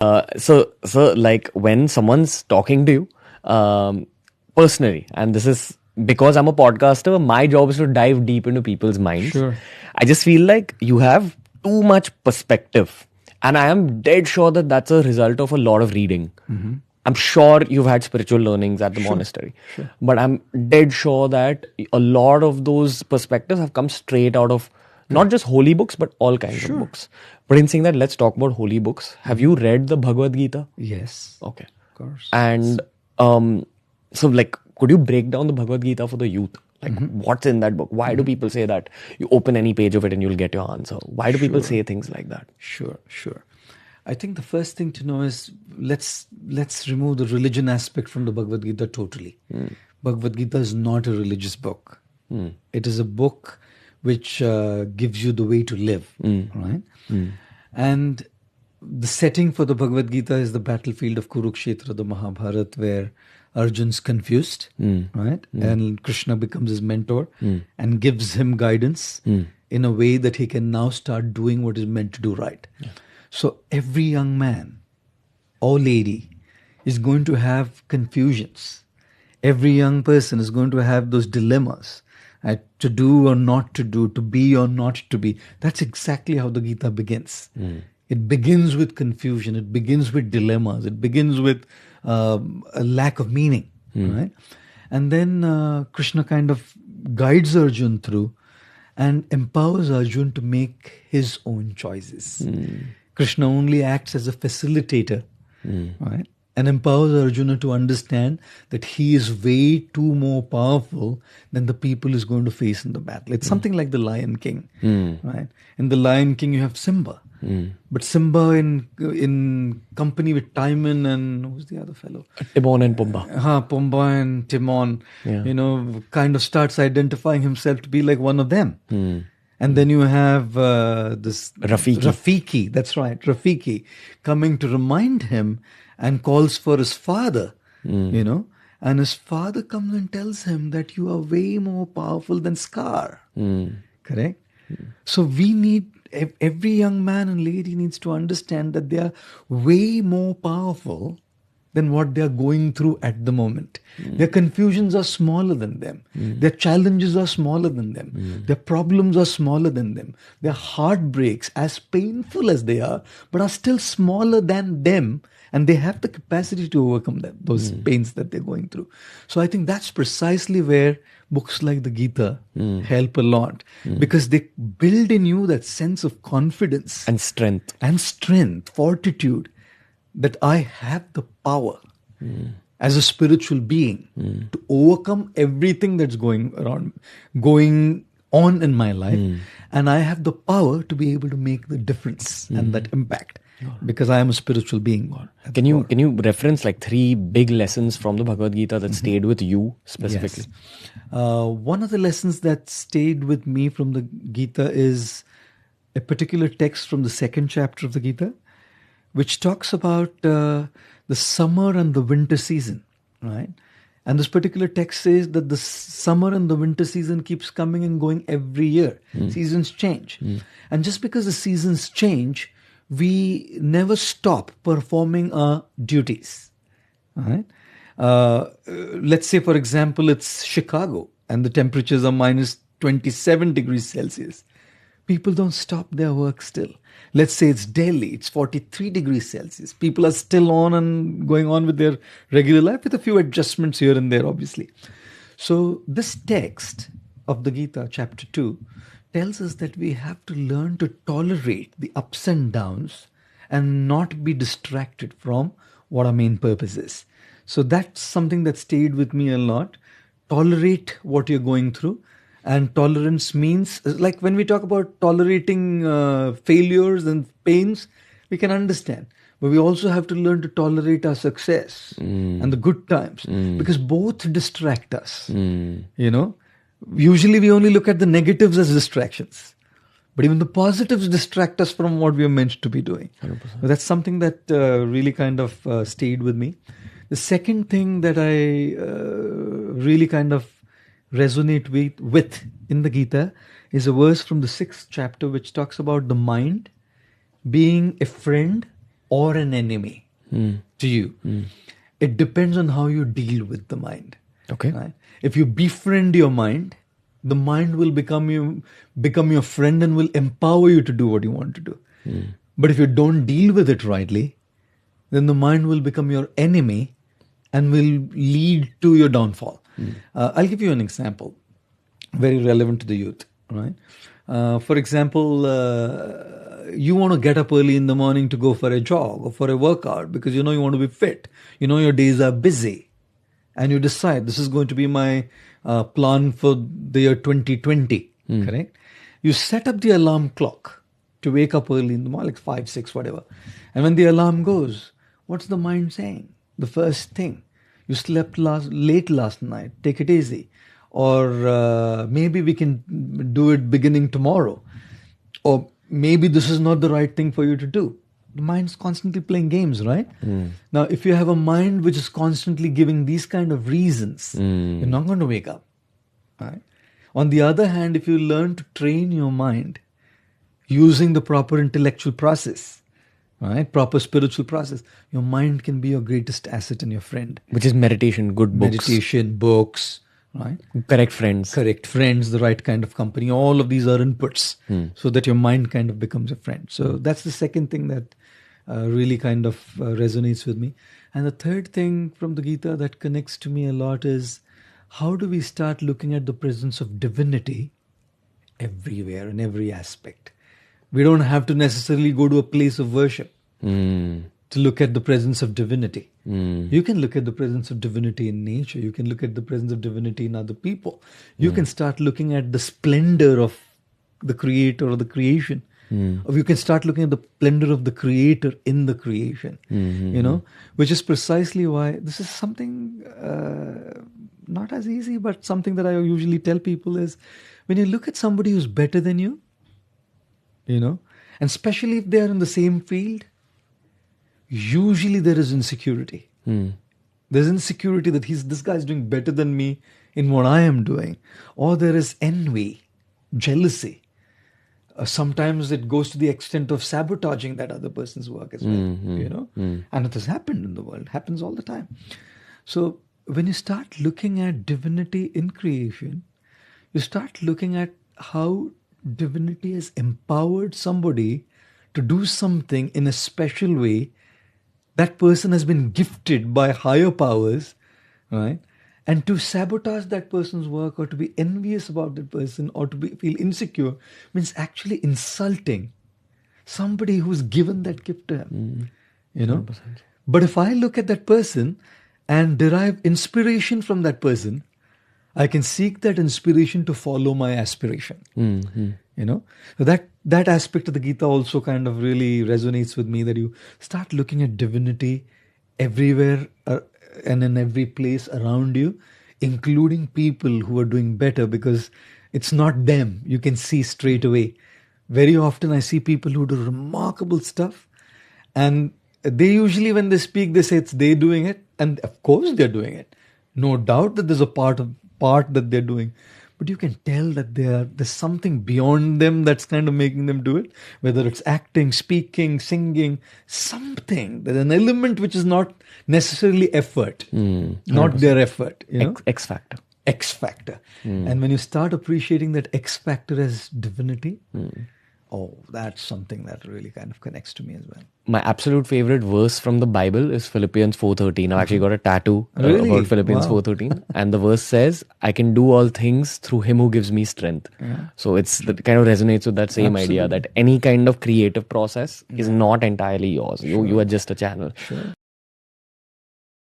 So like when someone's talking to you, personally, and this is because I'm a podcaster, my job is to dive deep into people's minds. Sure. I just feel like you have too much perspective, and I am dead sure that that's a result of a lot of reading. I'm sure you've had spiritual learnings at the monastery, but I'm dead sure that a lot of those perspectives have come straight out of not just holy books, but all kinds of books. But in saying that, let's talk about holy books. Have you read the Bhagavad Gita? Yes. Okay. Of course. And so, like, could you break down the Bhagavad Gita for the youth? Like, what's in that book? Why do people say that? You open any page of it and you'll get your answer. Why do people say things like that? Sure. I think the first thing to know is let's remove the religion aspect from the Bhagavad Gita totally. Bhagavad Gita is not a religious book. It is a book which gives you the way to live, right? And the setting for the Bhagavad Gita is the battlefield of Kurukshetra, the Mahabharata, where Arjun's confused, right? And Krishna becomes his mentor and gives him guidance in a way that he can now start doing what is meant to do right. So every young man or lady is going to have confusions. Every young person is going to have those dilemmas, to do or not to do, to be or not to be. That's exactly how the Gita begins. It begins with confusion. It begins with dilemmas. It begins with a lack of meaning, right? And then Krishna kind of guides Arjun through and empowers Arjun to make his own choices. Krishna only acts as a facilitator, right? And empowers Arjuna to understand that he is way too more powerful than the people he's going to face in the battle. It's something like the Lion King, right? In the Lion King, you have Simba. But Simba in company with Timon and who's the other fellow? Timon and Pumbaa. Pumbaa and Timon, kind of starts identifying himself to be like one of them. And then you have this Rafiki, that's right, Rafiki, coming to remind him and calls for his father, and his father comes and tells him that you are way more powerful than Scar. Correct? So we need, every young man and lady needs to understand that they are way more powerful than what they are going through at the moment. Their confusions are smaller than them. Their challenges are smaller than them. Their problems are smaller than them. Their heartbreaks, as painful as they are, but are still smaller than them. And they have the capacity to overcome those pains that they're going through. So I think that's precisely where books like the Gita help a lot. Because they build in you that sense of confidence. And strength. Fortitude. That I have the power as a spiritual being to overcome everything that's going on in my life. And I have the power to be able to make the difference and that impact. Because I am a spiritual being. Can you reference like 3 big lessons from the Bhagavad Gita that stayed with you specifically? Yes. One of the lessons that stayed with me from the Gita is a particular text from the 2nd chapter of the Gita, which talks about the summer and the winter season, right? And this particular text says that the summer and the winter season keeps coming and going every year. Seasons change. And just because the seasons change, we never stop performing our duties, right? Let's say, for example, it's Chicago and the temperatures are minus 27 degrees Celsius. People don't stop their work still. Let's say it's Delhi, it's 43 degrees Celsius. People are still on and going on with their regular life with a few adjustments here and there, obviously. So this text of the Gita, chapter 2, tells us that we have to learn to tolerate the ups and downs and not be distracted from what our main purpose is. So that's something that stayed with me a lot. Tolerate what you're going through. And tolerance means, like when we talk about tolerating failures and pains, we can understand. But we also have to learn to tolerate our success and the good times. Because both distract us. Usually we only look at the negatives as distractions. But even the positives distract us from what we are meant to be doing. 100%. That's something that really kind of stayed with me. The second thing that I really kind of resonate with in the Gita is a verse from the 6th chapter which talks about the mind being a friend or an enemy to you. It depends on how you deal with the mind. Okay. Right? If you befriend your mind, the mind will become your friend and will empower you to do what you want to do. But if you don't deal with it rightly, then the mind will become your enemy and will lead to your downfall. I'll give you an example, very relevant to the youth. Right? For example, you want to get up early in the morning to go for a jog or for a workout because you want to be fit. Your days are busy. And you decide this is going to be my plan for the year 2020, correct? You set up the alarm clock to wake up early in the morning, like 5, 6, whatever. And when the alarm goes, what's the mind saying? The first thing, you slept late last night, take it easy. Or maybe we can do it beginning tomorrow. Or maybe this is not the right thing for you to do. The mind's constantly playing games, right? Now, if you have a mind which is constantly giving these kind of reasons, you're not going to wake up. Right? On the other hand, if you learn to train your mind using the proper intellectual process, right, proper spiritual process, your mind can be your greatest asset and your friend. Which is meditation, good books. Meditation, books, right? Correct friends, the right kind of company. All of these are inputs so that your mind kind of becomes a friend. So that's the second thing that really kind of resonates with me. And the third thing from the Gita that connects to me a lot is how do we start looking at the presence of divinity everywhere in every aspect. We don't have to necessarily go to a place of worship to look at the presence of divinity. You can look at the presence of divinity in nature. You can look at the presence of divinity in other people. You can start looking at the splendor of the creator or the creation. Or you can start looking at the splendor of the creator in the creation. Which is precisely why this is something not as easy, but something that I usually tell people is when you look at somebody who's better than you, and especially if they are in the same field, usually there is insecurity. There's insecurity that this guy is doing better than me in what I am doing. Or there is envy, jealousy. Sometimes it goes to the extent of sabotaging that other person's work as well, And it has happened in the world, happens all the time. So when you start looking at divinity in creation, you start looking at how divinity has empowered somebody to do something in a special way. That person has been gifted by higher powers, right? And to sabotage that person's work or to be envious about that person or to feel insecure means actually insulting somebody who's given that gift to him. 100%. But if I look at that person and derive inspiration from that person, I can seek that inspiration to follow my aspiration. So that aspect of the Gita also kind of really resonates with me, that you start looking at divinity everywhere and in every place around you, including people who are doing better, because it's not them. You can see straight away. Very often I see people who do remarkable stuff, and they usually, when they speak, they say it's they doing it, and of course they're doing it. No doubt that there's a part that they're doing. But you can tell that there's something beyond them that's kind of making them do it. Whether it's acting, speaking, singing, something. There's an element which is not necessarily effort. Not their effort. X factor. X factor. And when you start appreciating that X factor as divinity, that's something that really kind of connects to me as well. My absolute favorite verse from the Bible is Philippians 4:13. I've actually got a tattoo about Philippians 4:13. And the verse says, I can do all things through him who gives me strength. So it kind of resonates with that same idea that any kind of creative process is not entirely yours. You are just a channel. Sure.